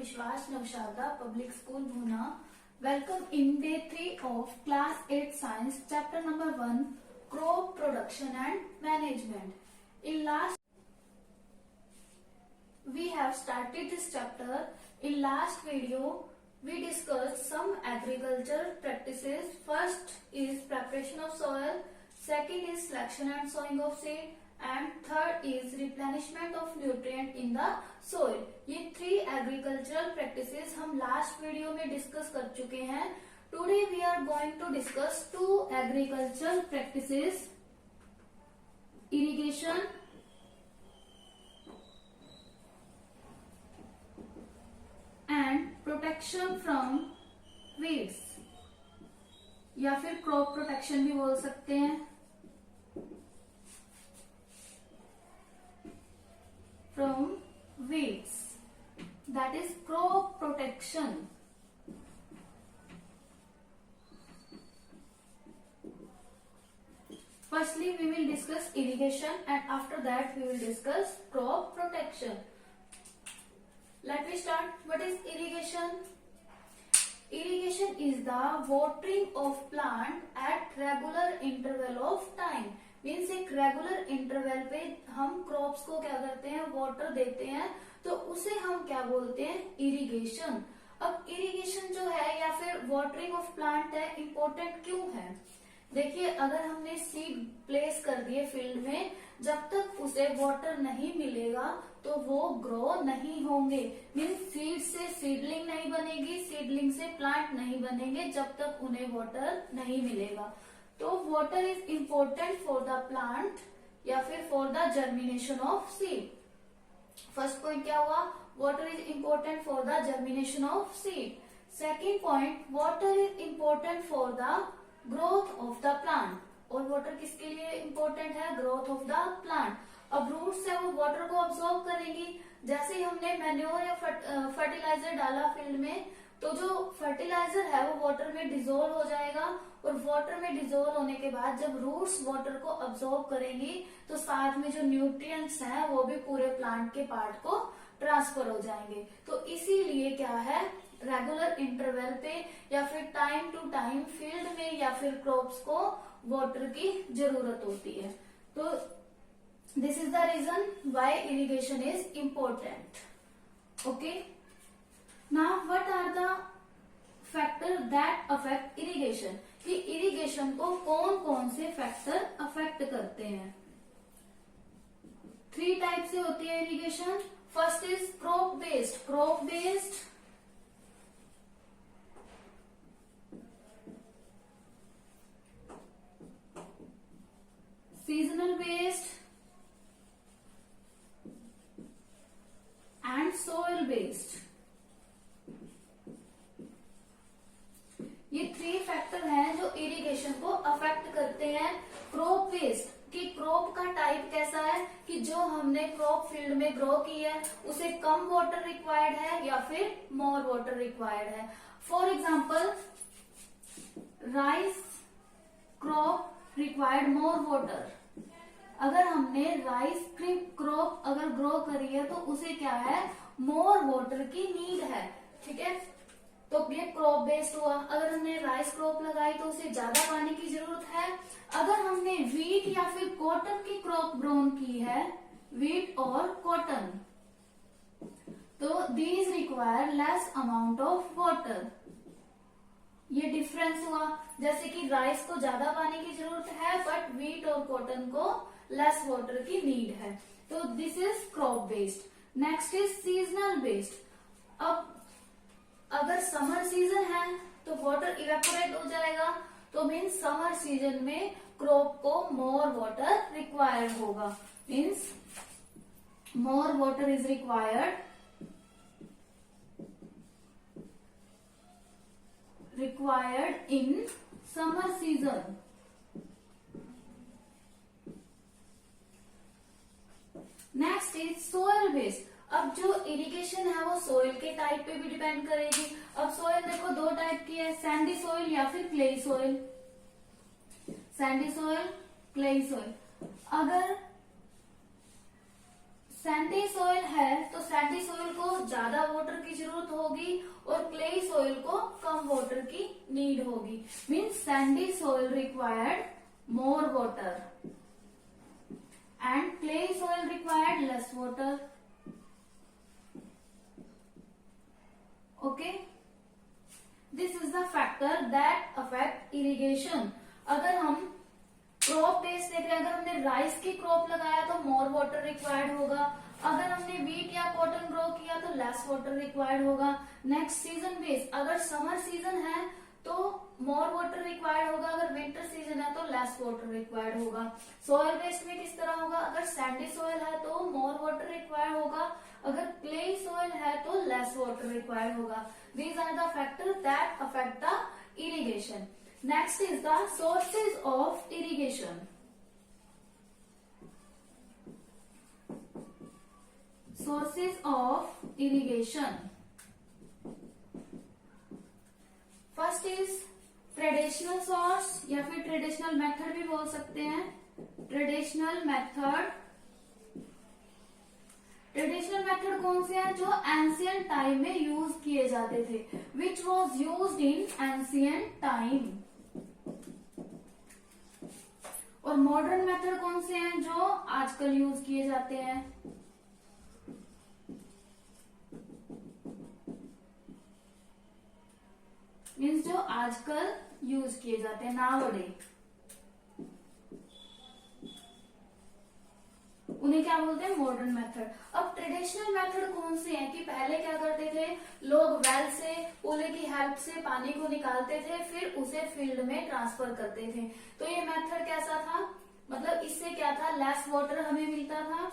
Vishwas Navsharda Public School, Bhuna. Welcome in day 3 of Class 8 Science, Chapter number 1, Crop Production and Management. In last, we have started this chapter. In last video, we discussed some agriculture practices. First is preparation of soil, second is selection and sowing of seed, and third is replenishment of nutrient in the soil. ये 3 agricultural practices हम last video में discuss कर चुके हैं. Today we are going to discuss 2 agricultural practices: irrigation and protection from weeds, या फिर crop protection भी बोल सकते हैं. From weeds, that is crop protection. Firstly, we will discuss irrigation, and after that we will discuss crop protection. Let me start. What is irrigation? Irrigation is the watering of plant at regular interval of time. Means एक regular interval पे हम crops को क्या करते हैं, water देते हैं, तो उसे हम क्या बोलते हैं, इरिगेशन. अब इरिगेशन जो है या फिर वाटरिंग ऑफ प्लांट है, इम्पोर्टेंट क्यों है? देखिए, अगर हमने सीड प्लेस कर दिए फील्ड में, जब तक उसे वाटर नहीं मिलेगा तो वो ग्रो नहीं होंगे. मीन्स सीड से सीडलिंग नहीं बनेगी, सीडलिंग से प्लांट नहीं बनेंगे जब तक उन्हें वाटर नहीं मिलेगा. तो water is important for the plant या फिर for the germination of seed. First point क्या हुआ? Water is important for the germination of seed. Second point, water is important for the growth of the plant. और water किसके लिए important है? Growth of the plant. अब roots है वो water को अब्सॉर्ब करेंगी. जैसे ही हमने मैन्योर या फर्टिलाइजर डाला फील्ड में, तो जो फर्टिलाइजर है वो वाटर में डिजोल्व हो जाएगा, और वाटर में डिजोल्व होने के बाद जब रूट्स वाटर को अब्सॉर्ब करेंगी तो साथ में जो न्यूट्रिएंट्स हैं वो भी पूरे प्लांट के पार्ट को ट्रांसफर हो जाएंगे. तो इसीलिए क्या है, रेगुलर इंटरवल पे या फिर टाइम टू टाइम फील्ड में या फिर क्रॉप्स को वाटर की जरूरत होती है. तो this is the reason why irrigation is important. Okay, now what are the factor that affect irrigation? कि इरिगेशन को कौन कौन से फैक्टर अफेक्ट करते हैं? 3 टाइप से होती है irrigation. First is crop based. Crop based, seasonal based and soil based. ये 3 फैक्टर हैं जो इरिगेशन को अफेक्ट करते हैं. क्रॉप बेस्ड, कि क्रॉप का टाइप कैसा है, कि जो हमने क्रॉप फील्ड में ग्रो की है उसे कम वाटर रिक्वायर्ड है या फिर मोर वाटर रिक्वायर्ड है. For example, rice crop required more water. अगर हमने राइस क्रॉप अगर ग्रो करी है तो उसे क्या है, मोर वाटर की नीड है. ठीक है, तो ये क्रॉप बेस्ड हुआ. अगर हमने राइस क्रॉप लगाई तो उसे ज्यादा पानी की जरूरत है. अगर हमने वीट या फिर कॉटन की क्रॉप ग्रोन की है, वीट और कॉटन, तो these require less amount of water. ये डिफरेंस हुआ. जैसे कि राइस को ज्यादा पानी की जरूरत है बट वीट और कॉटन को लेस वाटर की नीड है. तो this is crop based. Next is seasonal based. अब अगर समर सीजन है तो वाटर इवेपोरेट हो जाएगा, तो मीन्स समर सीजन में क्रॉप को मोर वाटर रिक्वायर्ड होगा. Means more water is required in summer season. Next is soil based. अब जो इरिगेशन है वो सोइल के टाइप पे भी डिपेंड करेगी. अब सोइल देखो 2 टाइप की है, सैंडी सोइल या फिर clayey soil. Sandy soil, clayey soil. अगर सैंडी सॉइल है तो सैंडी सॉइल को ज्यादा वाटर की जरूरत होगी और क्ले सॉइल को कम वाटर की नीड होगी। Means Sandy soil required more water and clay soil required less water. Okay, this is the factor that affect irrigation. अगर हम क्रॉप बेस्ड देख रहे हैं, अगर हमने राइस की क्रॉप लगाया तो मोर वाटर रिक्वायर्ड होगा, अगर हमने वीट या कॉटन ग्रो किया तो लेस वाटर रिक्वायर्ड होगा। नेक्स्ट सीजन बेस्ड, अगर समर सीजन है तो मोर वाटर रिक्वायर्ड होगा, अगर विंटर सीजन है तो लेस वाटर रिक्वायर्ड होगा। सॉइल बेस्ड में किस तरह होगा, अगर सैंडी सॉइल है तो मोर वाटर रिक्वायर्ड होगा, अगर क्ले सॉइल है तो लेस वाटर रिक्वायर्ड होगा। These are the factors that affect the irrigation. Next is the sources of irrigation. Sources of irrigation. First is traditional source या फिर traditional method भी बोल सकते हैं। Traditional method. Traditional method कौन से हैं जो ancient time में यूज किए जाते थे, which was used in ancient time. और मॉडर्न मेथड कौन से हैं जो आजकल यूज किए जाते हैं। मीन्स जो आजकल यूज किए जाते हैं नाउअडे, उन्हें क्या बोलते हैं, मॉडर्न मेथड। अब ट्रेडिशनल मेथड कौन से हैं कि पहले क्या करते थे लोग, वेल से कूले की हेल्प से पानी को निकालते थे, फिर उसे फील्ड में ट्रांसफर करते थे। तो ये मेथड कैसा था, मतलब इससे क्या था, लेस वाटर हमें मिलता था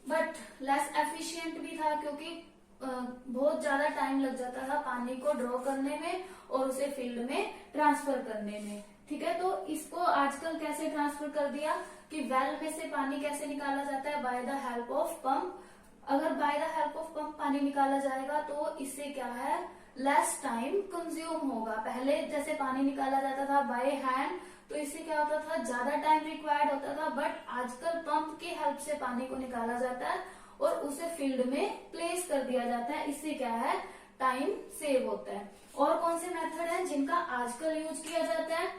बट लेस एफिशिएंट भी था, क्योंकि बहुत ज्यादा टाइम लग जाता था पानी को ड्रॉ करने में और उसे फील्ड में ट्रांसफर करने में। ठीक है, तो इसको आजकल कैसे ट्रांसफर कर दिया कि वेल में से पानी कैसे निकाला जाता है, by the help of pump. अगर by the help of pump पानी निकाला जाएगा तो इससे क्या है, लेस टाइम कंज्यूम होगा। पहले जैसे पानी निकाला जाता था बाय हैंड तो इससे क्या होता था, ज्यादा टाइम रिक्वायर्ड होता था, बट आजकल पंप की हेल्प से पानी को निकाला जाता है और उसे फील्ड में प्लेस कर दिया जाता है। इससे क्या है, टाइम सेव होता है। और कौन से मेथड हैं जिनका आजकल यूज किया जाता है,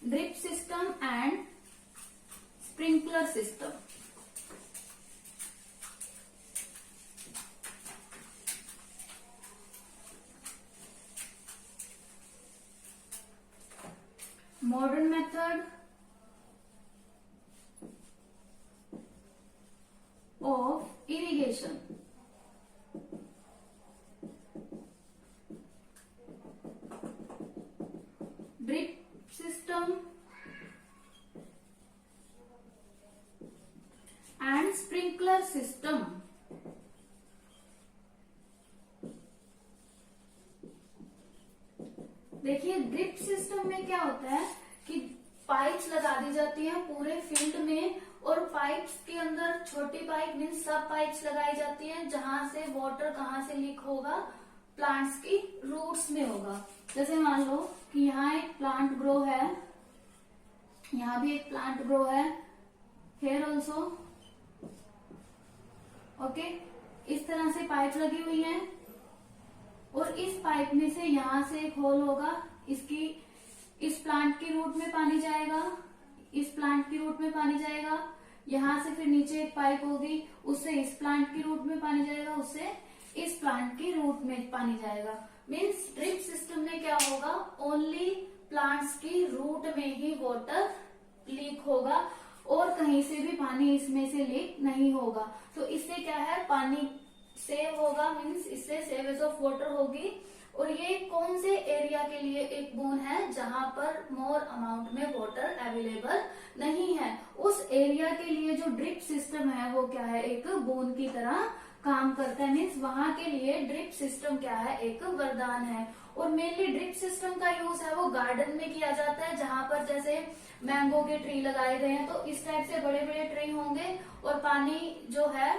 drip system and sprinkler system. Modern method of irrigation. Drip system and sprinkler system. देखिए ड्रिप सिस्टम में क्या होता है कि पाइप्स लगा दी जाती हैं पूरे फील्ड में, और पाइप्स के अंदर छोटी पाइप मीन्स सब पाइप्स लगाई जाती हैं, जहां से वाटर कहाँ से लीक होगा, प्लांट्स की रूट्स में होगा। जैसे मान लो कि यहाँ एक प्लांट ग्रो है, यहाँ भी एक प्लांट ग्रो है, हेयर ऑल्सो। ओके, इस तरह से पाइप लगी हुई है और इस पाइप में से यहाँ से एक होल होगा, इस प्लांट की रूट में पानी जाएगा, इस प्लांट की रूट में पानी जाएगा, यहाँ से फिर नीचे एक पाइप होगी, उससे इस प्लांट की रूट में पानी जाएगा, उससे इस प्लांट की रूट में पानी जाएगा। मीन्स ड्रिप सिस्टम में क्या होगा, ओनली प्लांट्स की रूट में ही वाटर लीक होगा और कहीं से भी पानी इसमें से लीक नहीं होगा। तो इससे क्या है, पानी सेव होगा, मीन्स इससे सेवेज ऑफ वाटर होगी। और ये कौन से एरिया के लिए एक बोन है जहां पर मोर अमाउंट में वाटर अवेलेबल नहीं है, उस एरिया के लिए जो ड्रिप सिस्टम है वो क्या है, एक बोन की तरह काम करता है। मीन्स वहां के लिए ड्रिप सिस्टम क्या है, एक वरदान है। और मेनली ड्रिप सिस्टम का यूज है वो गार्डन में किया जाता है, जहां पर जैसे मैंगो के ट्री लगाए गए हैं तो इस टाइप से बड़े बड़े ट्री होंगे और पानी जो है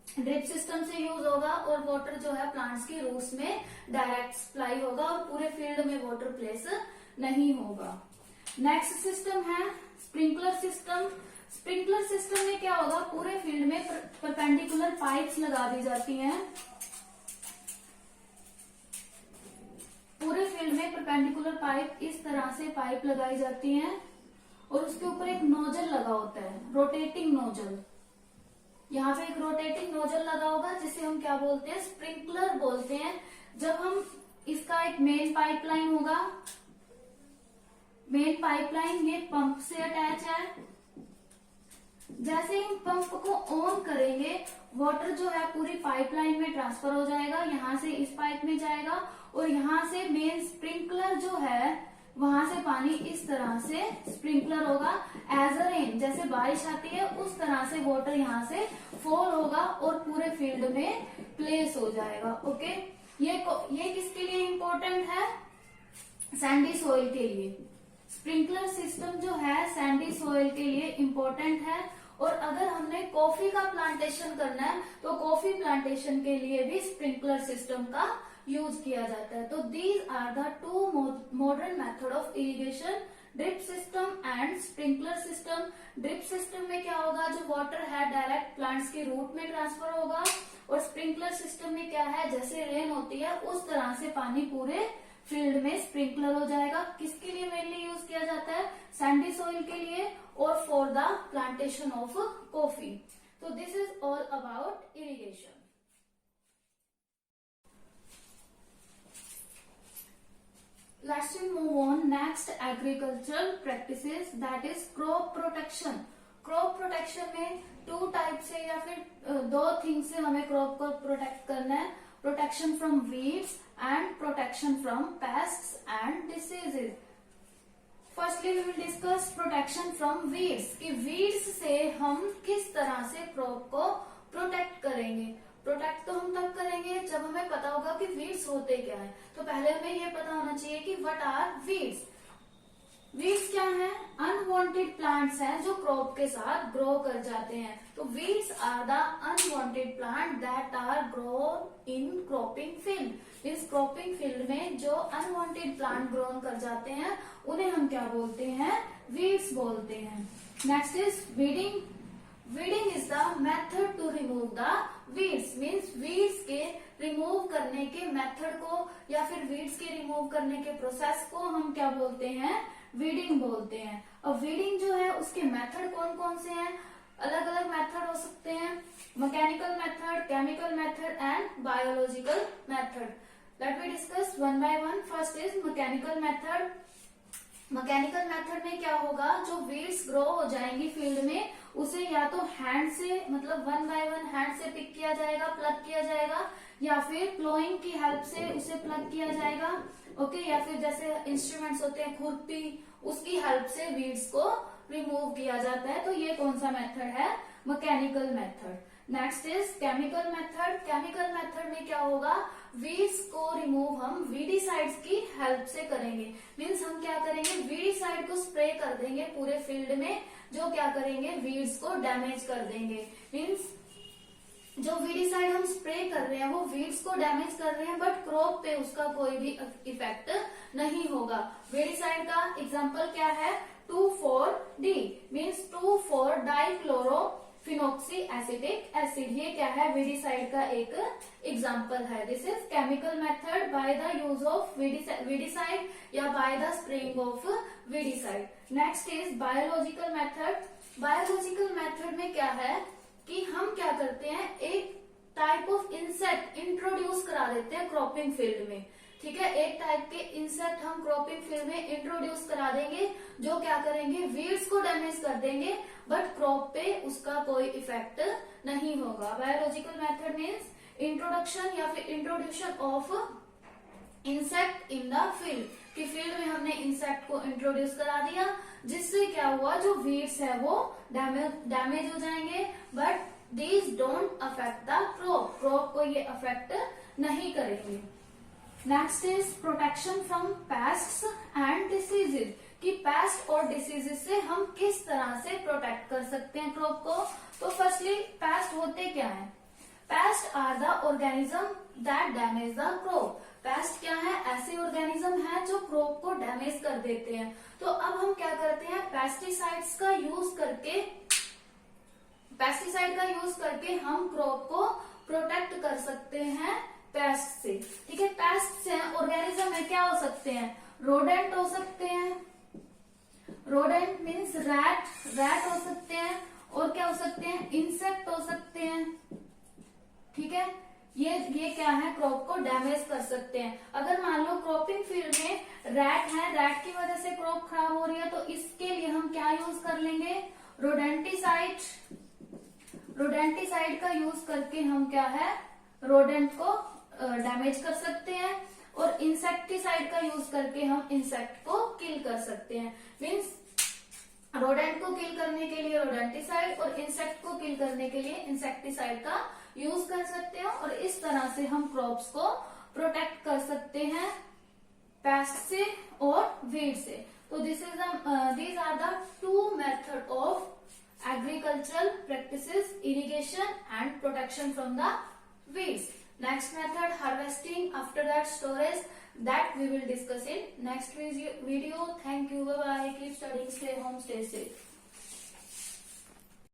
ड्रिप सिस्टम से यूज होगा और वाटर जो है प्लांट्स की रूट्स में डायरेक्ट सप्लाई होगा और पूरे फील्ड में वाटर प्लेस नहीं होगा। नेक्स्ट सिस्टम है स्प्रिंकलर सिस्टम। स्प्रिंकलर सिस्टम में क्या होगा, पूरे फील्ड में परपेंडिकुलर पाइप्स लगा दी जाती हैं। पूरे फील्ड में परपेंडिकुलर पाइप, इस तरह से पाइप लगाई जाती हैं और उसके ऊपर एक नोजल लगा होता है, रोटेटिंग नोजल। यहाँ पे एक रोटेटिंग नोजल लगा होगा जिसे हम क्या बोलते हैं, स्प्रिंकलर बोलते हैं। जब हम इसका एक मेन पाइपलाइन होगा, मेन पाइपलाइन ये पंप से अटैच है। जैसे ही पंप को ऑन करेंगे, वाटर जो है पूरी पाइपलाइन में ट्रांसफर हो जाएगा, यहाँ से इस पाइप में जाएगा और यहाँ से मेन स्प्रिंकलर जो है वहां से पानी इस तरह से स्प्रिंकलर होगा। एज अ रेन, जैसे बारिश आती है उस तरह से वाटर यहाँ से फॉल होगा और पूरे फील्ड में प्लेस हो जाएगा। ओके, ये किसके लिए इम्पोर्टेंट है, सैंडी सॉइल के लिए। स्प्रिंकलर सिस्टम जो है सैंडी सॉइल के लिए इम्पोर्टेंट है। और अगर हमने कॉफी का प्लांटेशन करना है तो कॉफी प्लांटेशन के लिए भी स्प्रिंकलर सिस्टम का यूज किया जाता है। तो these are the two modern method of irrigation, drip system and sprinkler system. Drip system में क्या होगा, जो वाटर है डायरेक्ट प्लांट्स के रूट में ट्रांसफर होगा, और स्प्रिंकलर सिस्टम में क्या है, जैसे रेन होती है उस तरह से पानी पूरे फील्ड में स्प्रिंकलर हो जाएगा। किसके लिए मेनली यूज किया जाता है, सैंडी सॉइल के लिए और for the plantation of coffee. तो this is all about irrigation. Let's move on next agricultural practices, that is crop protection. Crop protection में टू टाइप से या फिर दो थिंग से हमें क्रॉप को प्रोटेक्ट करना है, protection from weeds and protection from pests and diseases. Firstly we will discuss protection from weeds, कि वीड्स से हम किस तरह से क्रॉप को प्रोटेक्ट करेंगे। प्रोटेक्ट तो हम तब करेंगे जब हमें पता होगा कि वीड्स होते क्या है। तो पहले हमें ये पता होना चाहिए कि व्हाट आर वीड्स। वीड्स क्या है, अनवांटेड प्लांट्स हैं जो क्रॉप के साथ ग्रो कर जाते हैं। तो weeds are the unwanted plant that are grown in cropping field. इस क्रॉपिंग फील्ड में जो अनवांटेड प्लांट ग्रो कर जाते हैं उन्हें हम क्या बोलते हैं, वीड्स बोलते हैं। Next is weeding. Weeding is the method to remove the weeds, means weeds के रिमूव करने के मेथड को या फिर वीड्स के रिमूव करने के प्रोसेस को हम क्या बोलते हैं, वीडिंग बोलते हैं। अब वीडिंग जो है उसके मेथड कौन कौन से हैं, अलग अलग मेथड हो सकते हैं, mechanical method, chemical method and biological method. Let me discuss one by one. First is mechanical method. Mechanical method में क्या होगा, जो वीड्स ग्रो हो जाएंगी फील्ड में उसे या तो हैंड से, मतलब वन बाय वन हैंड से पिक किया जाएगा, प्लग किया जाएगा, या फिर प्लोइंग की हेल्प से उसे प्लग किया जाएगा। ओके, या फिर जैसे इंस्ट्रूमेंट्स होते हैं खुरपी, उसकी हेल्प से वीड्स को रिमूव किया जाता है। तो ये कौन सा मेथड है, mechanical method. Next is chemical method. Chemical method में क्या होगा, वीड्स को रिमूव हम वीडीसाइड्स की हेल्प से करेंगे। मीन्स हम क्या करेंगे, वीडीसाइड को स्प्रे कर देंगे पूरे फील्ड में, जो क्या करेंगे, वीड्स को डैमेज कर देंगे। मीन्स जो वीडीसाइड हम स्प्रे कर रहे हैं वो वीड्स को डैमेज कर रहे हैं, बट क्रॉप पे उसका कोई भी इफेक्ट नहीं होगा। वीडीसाइड का एग्जांपल क्या है, 2,4-D मीन्स 2,4-डाइक्लोरोफिनॉक्सी एसिटिक एसिड। ये क्या है, वीडीसाइड का एक एग्जांपल है। This is chemical method by the use of weedicide या by the spraying of weedicide. Next is biological method. Biological method में क्या है कि हम क्या करते हैं, एक टाइप ऑफ इंसेक्ट इंट्रोड्यूस करा देते हैं क्रॉपिंग फील्ड में। ठीक है, एक टाइप के इंसेक्ट हम क्रॉपिंग फील्ड में इंट्रोड्यूस करा देंगे, जो क्या करेंगे, वीड्स को डैमेज कर देंगे, बट क्रॉप पे उसका कोई इफेक्ट नहीं होगा। बायोलॉजिकल मेथड मीन्स इंट्रोडक्शन या फिर introduction of insect in the field, कि फील्ड में हमने इंसेक्ट को इंट्रोड्यूस करा दिया, जिससे क्या हुआ, जो वीड्स है वो डैमेज हो जाएंगे, but these don't affect the crop. Crop को ये अफेक्ट नहीं करेंगे। Next is protection from pests and diseases, कि पेस्ट और डिसीजेज से हम किस तरह से प्रोटेक्ट कर सकते हैं क्रॉप को। तो फर्स्टली पेस्ट होते क्या है, pest are the organism that damage the crop. Pest क्या है? ऐसे ऑर्गेनिज्म है जो क्रॉप को डैमेज कर देते हैं। तो अब हम क्या करते हैं, पेस्टिसाइड्स का यूज करके हम क्रॉप को प्रोटेक्ट कर सकते हैं पेस्ट से। ठीक है, पेस्ट से ऑर्गेनिज्म में क्या हो सकते हैं? रोडेंट हो सकते हैं, रोडेंट मीन्स रैट हो सकते हैं, और क्या हो सकते हैं? इंसेक्ट हो सकते हैं। ठीक है, ये क्या है? क्रॉप को डैमेज कर सकते हैं। अगर मान लो क्रॉपिंग फील्ड में रैट है, रैट की वजह से क्रॉप खराब हो रही है, तो इसके लिए हम क्या यूज कर लेंगे? रोडेंटिसाइड का यूज करके हम क्या है? रोडेंट को डैमेज कर सकते हैं, और इंसेक्टिसाइड का यूज करके हम इंसेक्ट को किल कर सकते हैं। मीन्स रोडेंट को किल करने के लिए रोडेंटिसाइड और इंसेक्ट को किल करने के लिए इंसेक्टिसाइड का यूज कर सकते हो, और इस तरह से हम क्रॉप्स को प्रोटेक्ट कर सकते हैं पेस्ट से और वीड से। तो these are the two method of agricultural practices, irrigation and protection from the weeds. Next method, harvesting, after that storage, that we will discuss in next video. Thank you, bye bye, keep studying, stay home, stay safe.